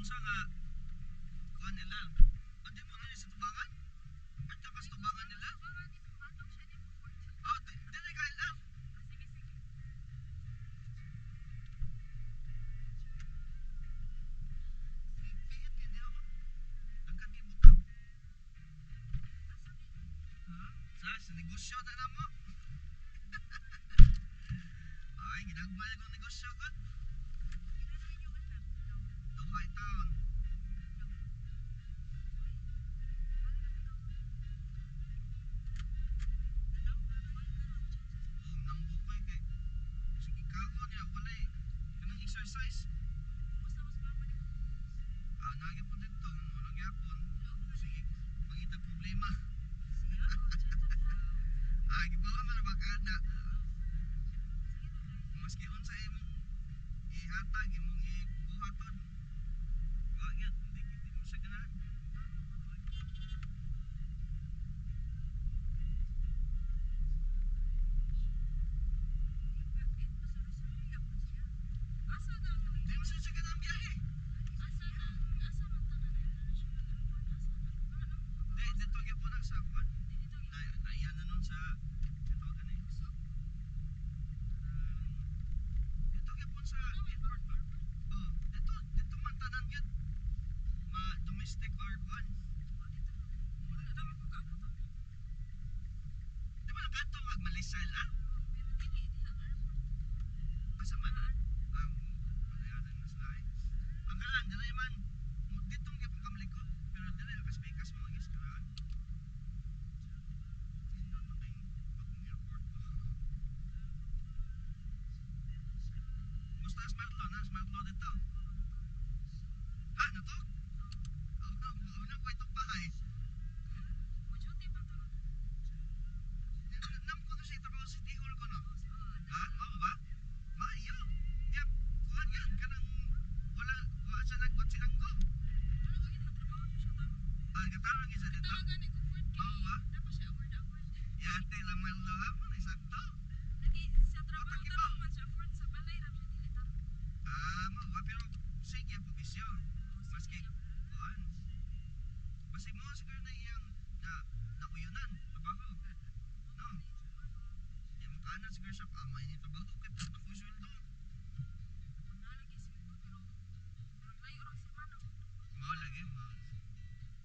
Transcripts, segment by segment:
unsa nga kuan nila. Andi mo na sa tubangan? At takas tubangan nila? Oh, dili ka lang. Pihit kini ako. Daghan kay butang. Sa negosyo na na mo. Ay, ginagmay ko negosyo ko. Duhay taon. Nambukoy kay sige kago niya walay kanang exercise. Naging po dito, walang yapon. Sige, mangita problema. Gibawa man na makana. Maski unsa imong ihatag, imong ibuhaton. Wagyan, hindi mo siya ganahan. Hindi mo siya ganahan biyahe. Dito gyapon ang sa kwan. Naiyan na nun sa dito gani. Dito gyapon sa airport ba? Oh, dito man tanan gyud. Domestic or kwan. Di ba nakato magmalisal ah? Asa man? Palayanan na sila eh. Ang galan, dili man. Ditong gyapon kamaliko. Pero dili nakaspekas mga giskaraan. Musta smart loan ha? Smart loan ito. Ano to? Una ko itong bahay. Nam ko to siya trabaho sa City Hall ko no? Ha? Mao ba? Maayo. Yap, kuhan yan. Kanang wala siya nagkot silang ko. Katarang isa dito. Mao ba? Yate laman lo ha? Ano isakto? Mao ba? Pero sige po bisyo. Maski kuhan. Basig mo siguro na iyang nauyunan. Trabaho. No? Hindi mo kanan siguro siya pamay niya trabaho. Kaya pa ako sweldo. Mao lagi mo.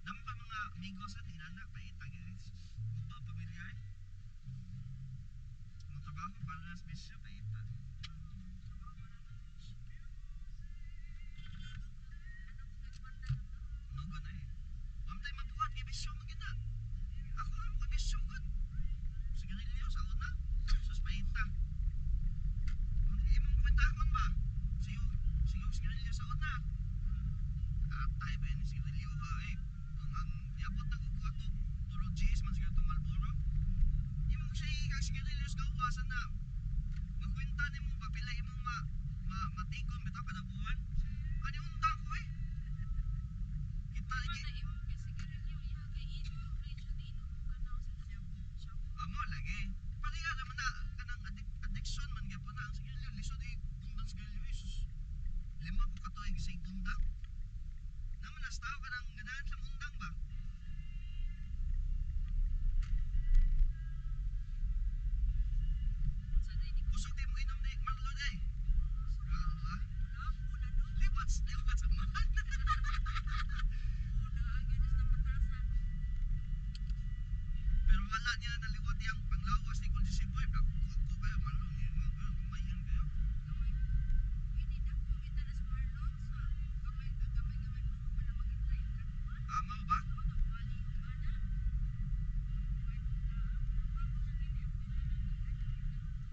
Damo ka mga amigos at inana pa itagis. Uba pamilyar. Mo trabaho para na bisyo pa ita. No ganay. Amtay mabuhat kay bisyo magina. Ako ra mo bisyo gud. Sigarilyo sa una. Sus paita. Imong kwentahon ba? Siyo sigarilyo sa una. Atay ba ni sigarilyo ha eh. Ang yabot na ko ato. Tulog G's man siguro itong Malboro. Imong siya kang sigarilyo sa gawasan na. Magkwenta nimo ba pila imong matigom bitaw kada buwan. Ani undang ko eh. Kita lagi. Amo lagi. Paliya naman na kanang addiction man gyapon na ang sigarilyo lisod undang sigarilyo isus. Lima ko katoy gisig undang. Naman nastaw ka ng ganahan sa undang ba? Kusog di mo inom ni Marlon eh. Rawa. Liwat sa man. Pero wala niya naliwat yung panglawas ni Kundi Siboy. Ako kayo Marlon. Kumayan kayo. Mau ba?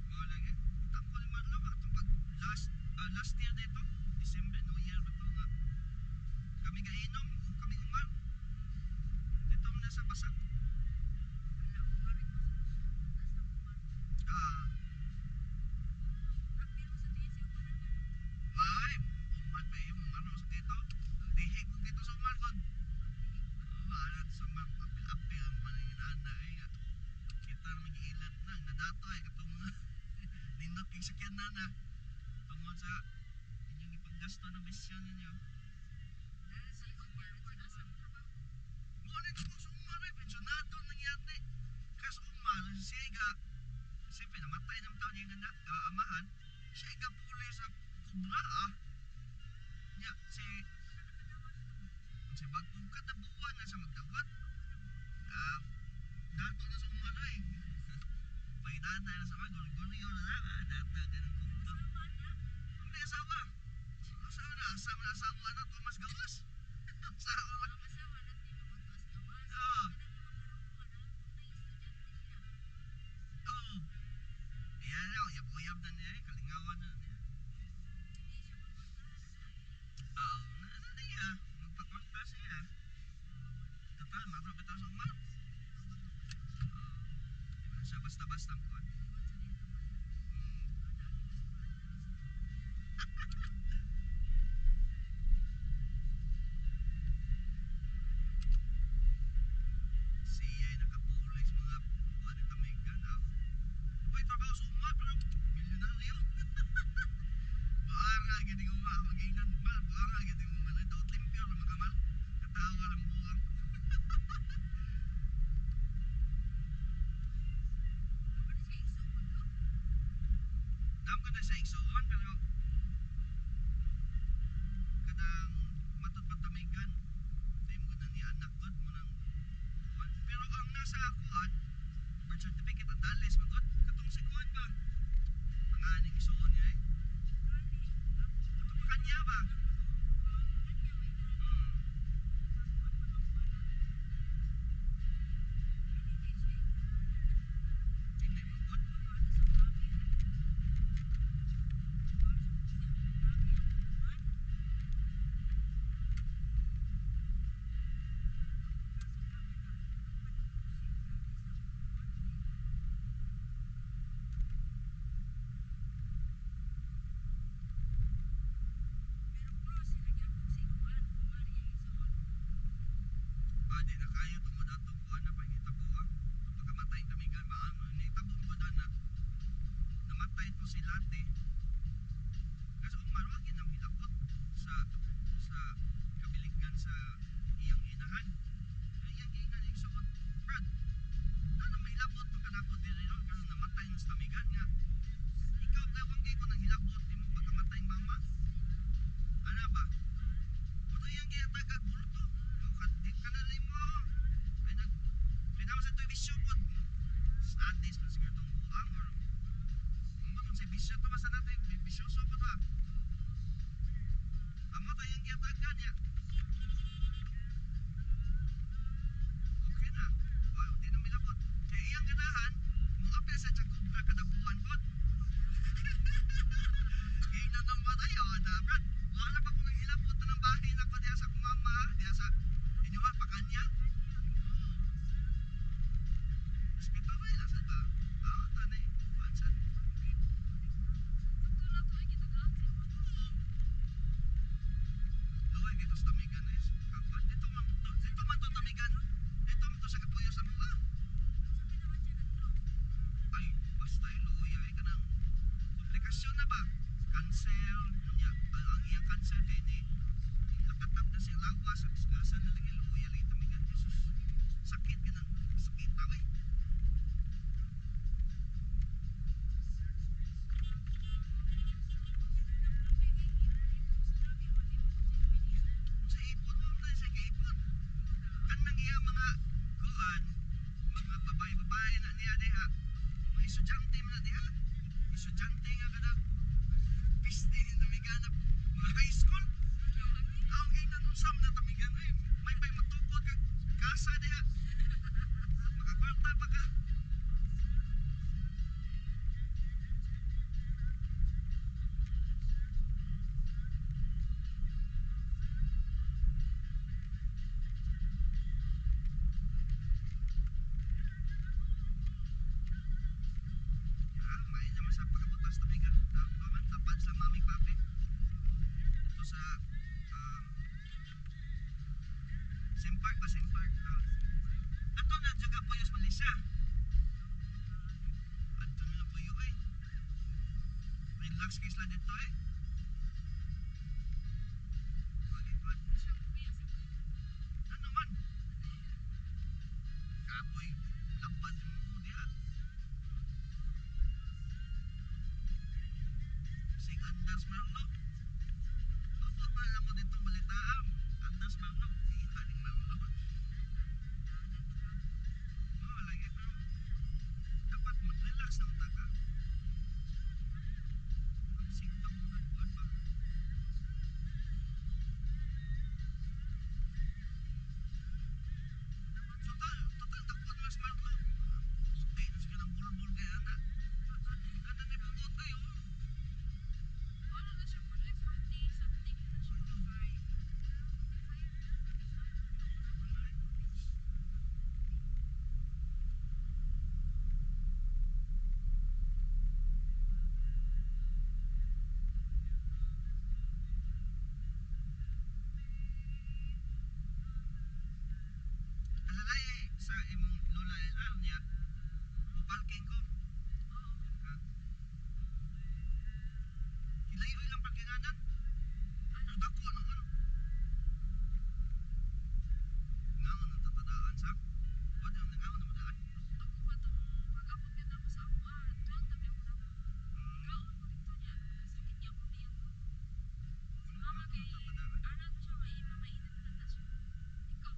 Mau lagi. Tako ni Marlon atong pag last year dito, December New Year ba to nga. Kami gainom, kami umar. Dito na sa Basak. Ay, umar pa yung umar sa dito. Dihi ko dito sa umar doon. Maalat sa apil-apil man yung nanay nga. Kita mag-iilat na, nadato ay katong mga nindot king sakyan na tungod sa inyong ipaggasto ng bisyon ninyo. Wala ko sa umar ay pensionado nang yate. Kas umar siya ga siyempre namatay ng taon yung anak amahan. Siya ga puli sa kubra ah. Nya si bagong katabuan na sa magdawat. Ah, dato na sa umar ay. Pagdata na sa mga gulgulyo na na data ganun kubra. Ang may asawa. Asawa na asawa na Thomas Gawas. Asawa na. Oo. Oo. Yan na, uyab-uyab na niya, kalingawan na niya. Oo, na niya, magpakonta siya. Total, matrapita sa umar. Oo. Di ba siya basta-basta ang kuwan? Siya ay nakapulis mga kuwan at tamigan. Uy, trabaho sa umar, pero milyonaryo. Buanga, gini ko ba? Mag-inan mal, buanga, gini ko man. Ito, limpyo na magamal. Katawa ng buwang. Naam ko na sa igsoon, pero kanang matod patamigan. Hindi mo ganang anak god mo nang kuwan. Pero ang nasa kuwan, birth certificate at dalis, magod. Katong si kuwan ba? Panganing igsoon niya eh. Katong pa kanya ba? Hindi magod. Di na kayo tungod atong kuwan na pangitabo ah. Pagkamatay tamigan, maano, naitabo mo na namatay to si Late. Kasi umar wag yun ang hilabot sa kabilingan sa iyang inahan. Sa iyang inahan igsoon, Brad, ano mahilabot pagkanapod din ron kasi namatay ng tamigan nga. Ikaw gawang kayo ko nang hilabot di mo pagkamatay mama. Ano ba? Ito yung kaya tagag bulto. O kadit ka na rin mo. Ay nag pinama sa ito bisyo po. Statis pa siguro itong buang or ang si bisyo to basta natin bisyoso po to ah. Amo to yung kaya tagag niya. Okay na. Wow, di na milabot. Kaya iyang ganahan, mo apel sa Chakubra kada buwan po. Ina nang matay o na Brad. Wala pa kung hilabot ng bahay na ko diya sa kumama, diya sa inyuhan pa kanya. Hospital ba ilang sa ba? Tanay. Bansan. Luwag dito sa tamigan is kapan. Dito man to tamigan. Dito man to sa kapuyo sa mga. Ay, basta iluya ay kanang komplikasyon na ba? Cancer, ang iyang cancer din eh. Nakatap na siyang lawas, agsasan na lang iluya lang tamigan. Jesus, sakit ka ng sakit taway. Sa ipon mo na siya kaipon. Kan nang iya mga kuan, mga babae-babae na niya diha. Mga estudyante mo na diha. Estudyante nga kada piste ni tamiganap. Mga high school. Ang ginanusam na tamigan ay may pay matukod kag kasa diha. Makakwarta pa ka. May naman sa pagkabutas tamigan. Paman tapad sa mami papi. Ito sa Simpark ba Simpark? Ato na juga po yung Malaysia. Ato na po yung ay. Relax case lang dito eh. Pag-ipan siya. Ano man? Andas Merlo. Abot na lang mo dito malitaam. Andas Merlo. Ihaling Merlo. Oo, lagi pero dapat mag-relax ng taga. Ang sinta mo na buwan ba? Total takot mas Merlo. Puti na siya ng bulbul kaya anak. Ano ni bubot kayo? Ano na siya po, like 40 something na siya, 45. 45. Alalay sa imong lola ano niya? Parking ko. Oo. Ha? Ilayo ilang parkinganan? Ano? Dako naman. Ngaon ang tatadaan sa? O di ang nangaon na madaan. Ako ba itong pag-abot ka na mo sa ako, doon tabi ako na ko. Kaon ko dito niya. Sakit niya akong diyan ko. Si mama kay, anak ko siya, mainit na na siya. Ikaw,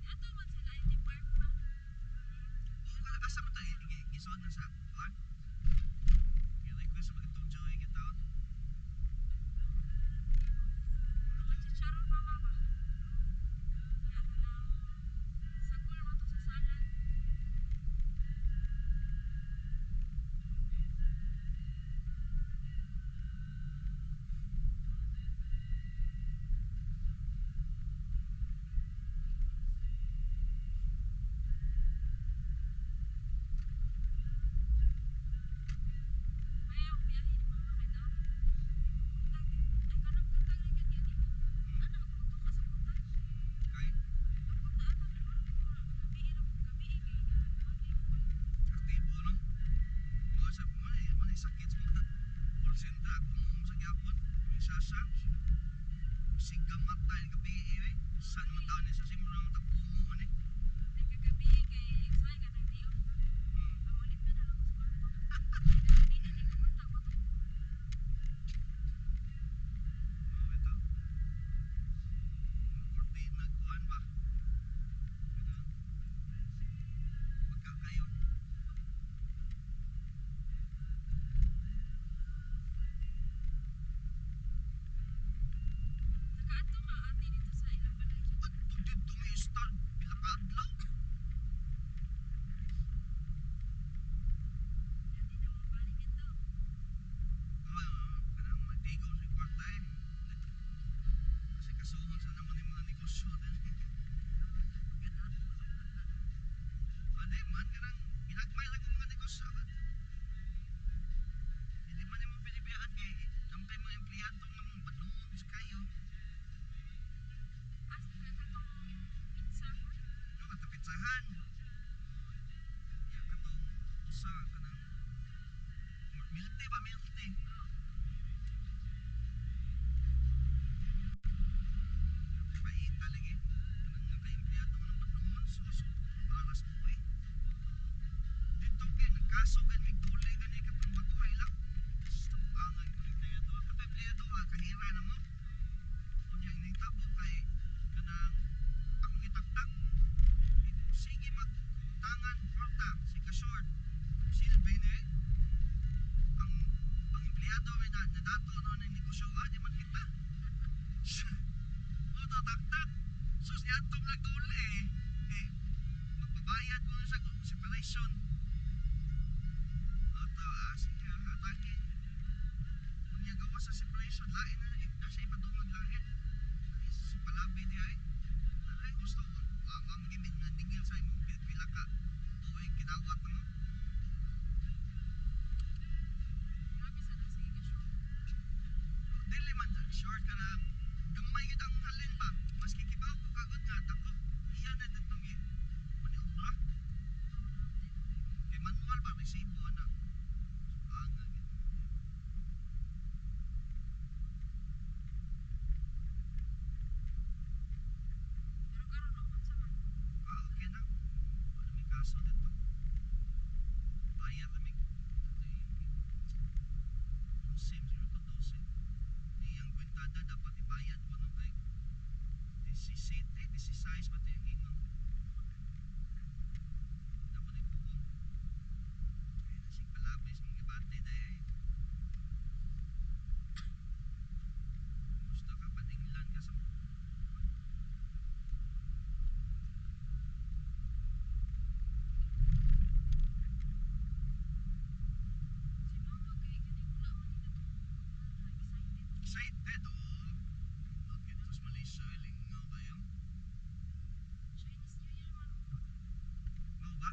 ato man sila, hindi park pa. Asa mo tayo gisuon na sa kuan? I-request mo itong Joey gitaon. Mga chicharon mama ba? Kaya ka lang, sagol mo to sa salad. Ayaw, biyahe ni mama kay na. Buntag, ay kanang buntag rin ganyan eh. Anak ko to ka sa buntag. Kay Kapag naaman, siguro ko nga, gabi na kung gabi, kay matipon. aktibo no? Mga sa man sakit sa mga call center kung sa gyapon. Misasa. Sigam matay gabi eh. San man daw ni sa simula ng tapumo ni. Ay kagabi, kay say ka ng diyo. Malit na lang sa kwarto. Hindi na ni kumanta ko to. Mao ito. Cortina kuan ba? Kada pagka kayo. Nakaadto ka ate dito sa ilang balay siya. Adto dito may start pila ka adlaw. Hindi na mo balik ito. Kanang magtigaw sa kwarta eh. Kasi kasuhon sa naman yung mga negosyo din. Adi man kanang ginagmay lang ang mga negosyo. Hindi man yung mga pinibiyaan kay nampay mga empleyado nga mga padungon sa kayo. Asa ka katong pizza ko? No, katapitsahan. Iya katong usa kanang milk tea ba milk tea? Paita lagi. Kanang nga kay empleyado nga ng padungon sus. Alas mo eh. Dito kay nagkaso gan mig duli gani katong baguhay lang. Angay ko empleyado. Kato empleyado kahira na mo. Unya initabo kay kanang akong itaktak. Sige magtangan kwarta si ka-short. Silbi ni ang empleyado may nadato no ng negosyo di man kita. O to taktak. Sus yatong nagduli eh. Magbabayad ko sa separation. O to sige atake. Unya gawa sa separation lain na nasa ipadungag lain. Si palabi di ay. Ay gusto ko. Mamagimit nga tingil sa imong pila ka. Tuwing kinawat mo. Grabe sa sige ka short. Dili man short ka na gamay kita ang halin ba mas kikibaw ko kagod nga tako iya na dito gi maniobra kay manual ba resibo ana anga gid kaso dito. Bayad kami. Dosin, zero to dosin. Iyang kwentada dapat ibayad ko no kay 17, 16 pati yung ingon. Dapat ipuhon. Kaya na siyang palabis mong ibate dahil gusto ka patinglan ka sa Si mama kay kini wala man ni natulog. excited oh. Not get to Malaysia, lingaw kayo. Chinese New Year man mo. Mau ba?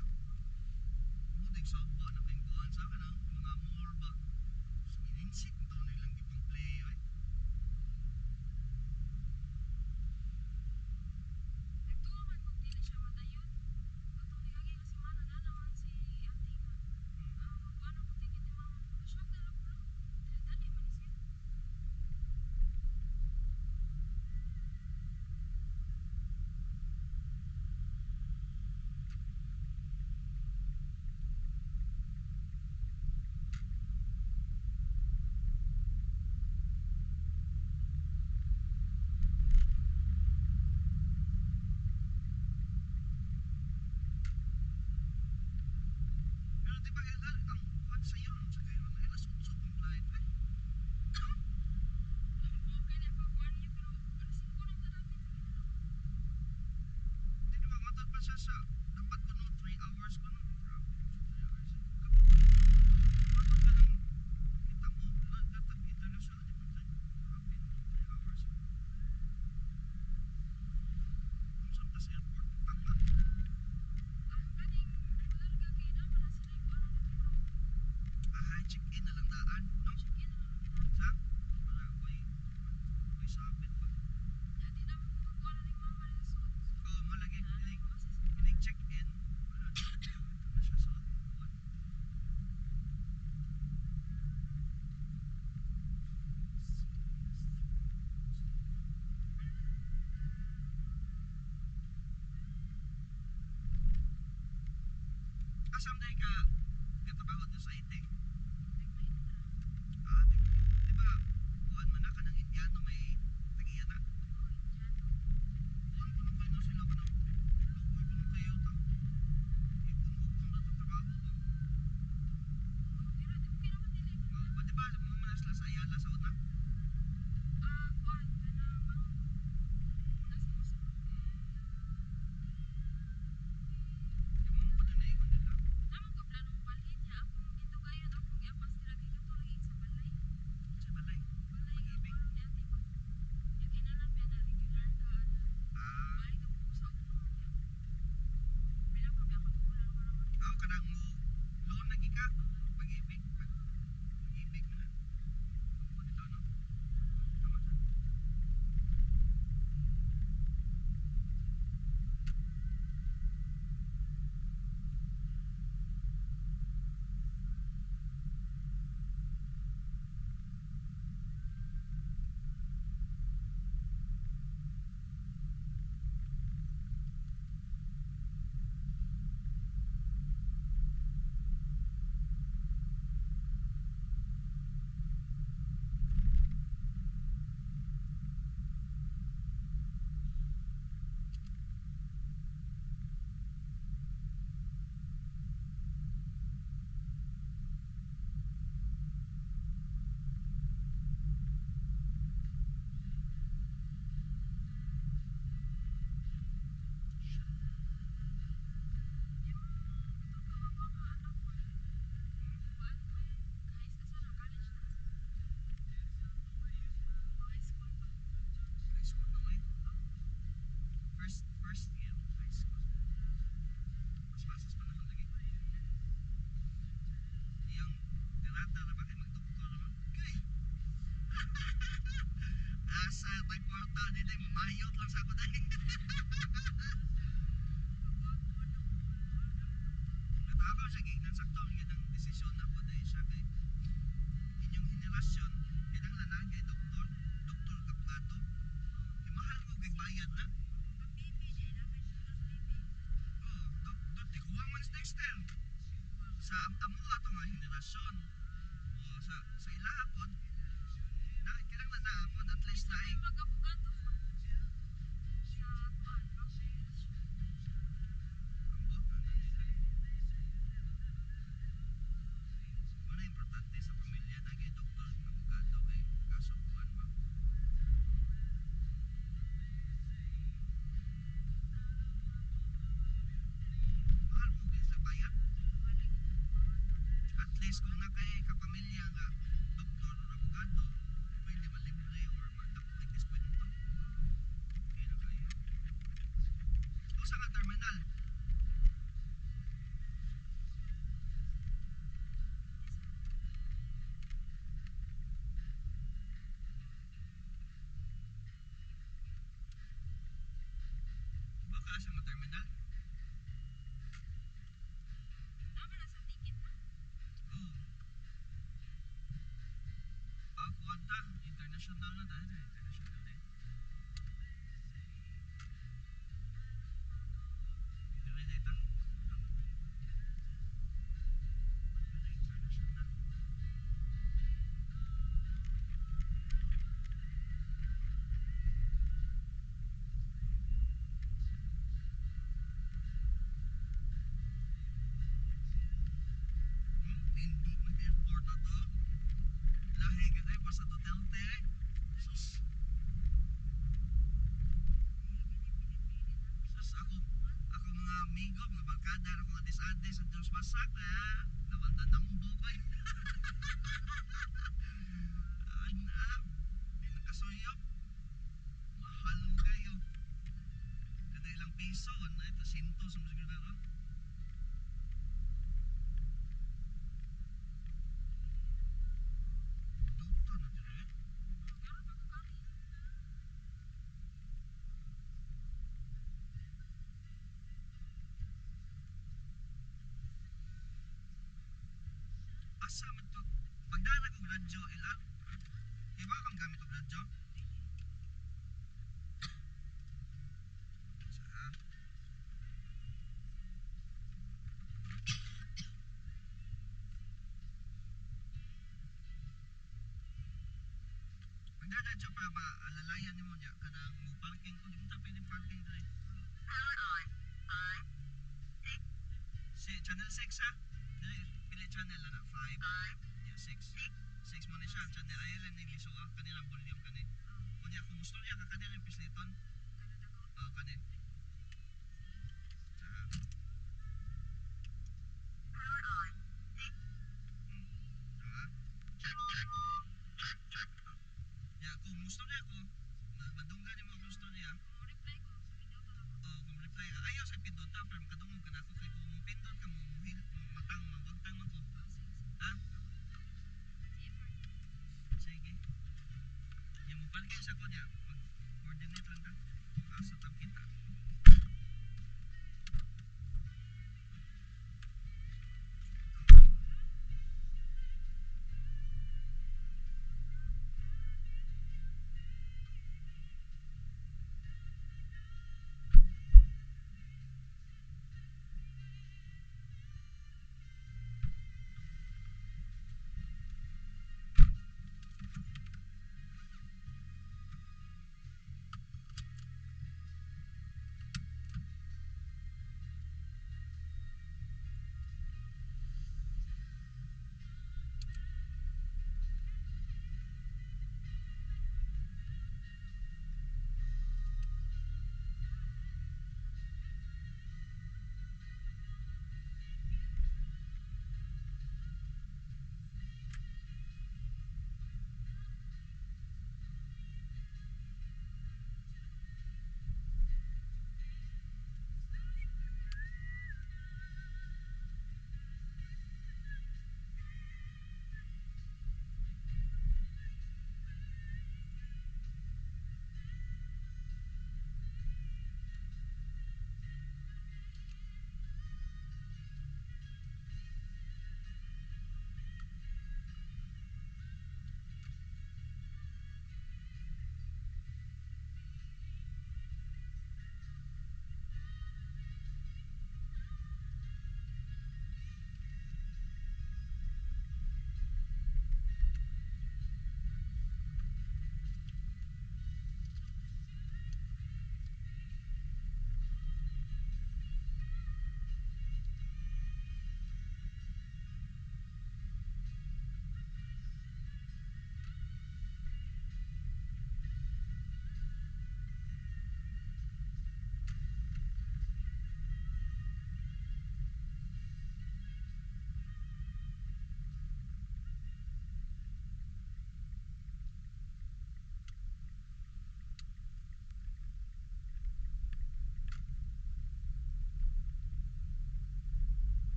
Mudig sa ba na tingguan sa kanang mga mall ba? Ininsik to nilang gipang play ay. Nagtuwa man kung dili siya madayon. Katong niagi nga si Mana na naman si ate nga. Magkuano ko ticket ni mama. Shock na lang ko lang. Dali man siya. Pero di ba ang buwan sa iyo sa kayo na ilas utso pang flight eh. Okay na pa kuan niya pero alas 5 na ta natin. Di ba matod pa siya sa dapat ko no 3 hours ko no. Grabe, 3 hours. Matod ka ng kita mo, datag international di man tayo. Grabe no, 3 hours. Kung saan tas airport, tanga. Kaning bularga kay naman na sila yung ano dito bro. Check-in na lang daan, no? Check-in na lang kita. Sa? Wala, may sabit pa. Ya di na mo kuan ni mama ni suot. Oo, malagi. Ano mo kasi Check-in. Wala na siya sa buwan. Asam day ka katrabaho doon sa IT? Di ba, buwan mo na ka ng Indiano may tagiya na? Buwan ko nung kayo sila ka ng lugoy ko nung kayo ta. Ipon-upon na tatrabaho ba? Ba di ba, mamanas lang sa Ayala sa una? Di mo pa din naigon nila. Sa balay. Pag-ibig. Ah, ako ka nang mo loan lagi ka. Pag-ibig. Pag-ibig mo na. Ako dito, no? Tama siya. High school na ngayon. First year of high school. Mas masas pa naman lagi. Yung tirada na ba kayo mag-doktor naman? Okay. Asa tayo kwarta dito, mamayot lang sa ako dahil. Natakaw siya gignan sakto ang ng desisyon na po dahil siya kay inyong henerasyon bilang lalaki, doktor kapulato. Mahal mo gigbayad na. Oh, doktor, di kuwang man sa amo ato nga henerasyon o sa ilahapon na kinahanglan na apon at least na Mag-abogado po. Sa kuan, bang relasyon. ambot na nila. Ano importante sa pamilya na kay doktor, abogado kay kasukuan ba? Mahal mo kay sa bayad. At least kung na kay kapamilya nga doktor o abogado, pwede malibre or magdapit diskwento. Okay na kayo. O sa nga terminal, baka sa nga terminal. Naman na sa ticket na. Oh, kuwanta, international na dahil international eh. Dire data. International. Nindot na airport na to. Lahi ka tayo pa sa Duterte. Sus. Sus, ako mga amigo, mga barkada, ako nga disante sa Diyos Masak, nawanda na mong bukay. Anak, di nakasuyop. Mahal mo kayo. Kada ilang piso, ano ito, sinto sa mga siguro. Duto na dire. Pero pagkakali. Asa man to? Pagdana kong radyo, ilan? Iba kang gamit ang radyo? Sa pagdana radyo para maalalayan mo niya kanang mo parking ko, di mo ta pwede parking dre. Si channel 6 ha? Dili, pili channel na 5. Yeah, 6. 6 mo ni siya, channel ay rin ni Liso kanilang volume kani. Kunya kung gusto niya ka kanilang pisliton, Ganun ako. kani. Sa ya, kung gusto niya ko, madunggan niya mo kung gusto niya. Kung reply ko, sabihin ko lang. O kung reply ka, ayaw sa pindota, pero makadungog ka na ako kay kung pindot ka mo, matang mawagtang mo ko. Ha? CFR. Sige. Yung mo parking sa ko niya,